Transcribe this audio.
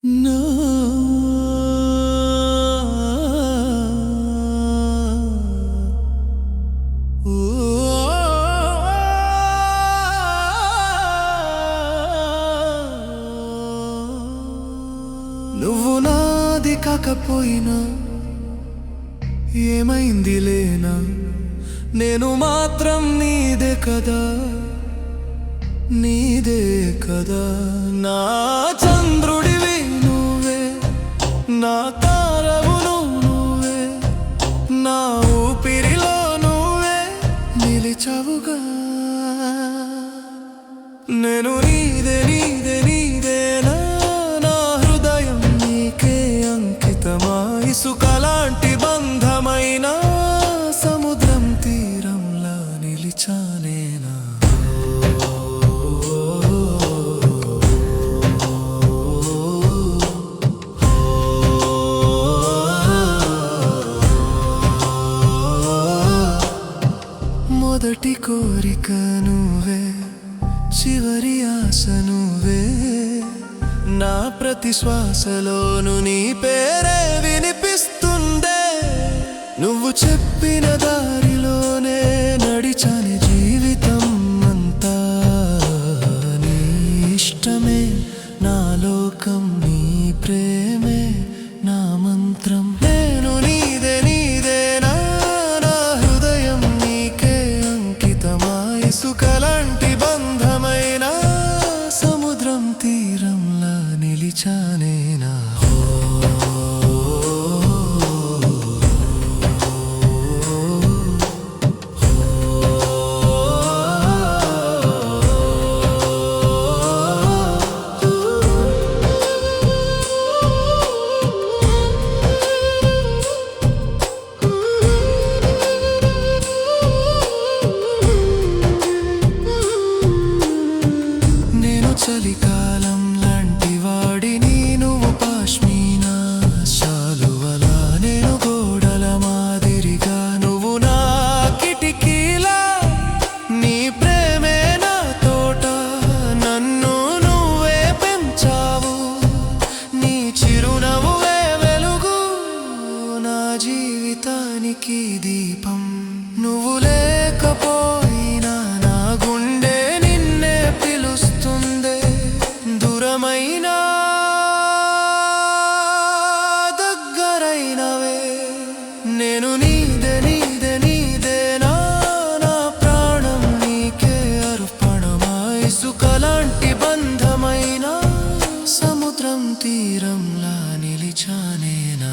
నువ్వు నాది కాకపోయినా ఏమైంది లేనా, నేను మాత్రం నీదే కదా, నీదే కదా. నా చంద్రుడివి నువ్వే, నా తారవును నువ్వే, నా ఊపిరిలో నువ్వే నిలిచావుగా. నేను నీదే నీదే నీదేనా, నా హృదయం నీకే అంకితమా. ఇసుకలాంటి బంధమైన సముద్రం తీరంలా నిలిచానేనా. మొదటి కోరిక నువ్వే, చివరి ఆశ నువ్వే, నా ప్రతి శ్వాసలోను నీ పేరే వినిపిస్తుందే. నువ్వు చెప్పిన దారిలోనే నడిచానే జీవితం అంతా. నీ ఇష్టమే నా లోకం, నీ ప్రేమే నా మంత్రం. నేను నీదే నీదేనా, నా హృదయం నీకే అంకితమా. ఇసుకలాంటి బంధమైన సముద్రం తీరంలా నిలిచానేనా. చలికాలం లాంటి వాడిని, నువ్వు పాష్మీనా శాలువలా, నేను గోడల మాదిరిగా, నువ్వు నా కిటికీలా. నీ ప్రేమే నా తోట, నన్ను నువ్వే పెంచావు. నీ చిరునవ్వే వెలుగు, నా జీవితానికి దీపం. నువ్వు లేకపోయినా నా గుండె నిన్నే పిలుస్తుంది. దూరమైనా దగ్గరైనవే, నేను నీదే నీదే నీదేనా, నా ప్రాణం నీకే అర్పణమా. ఇసుకలాంటి బంధమైన సముద్రం తీరంలా నిలిచానేనా.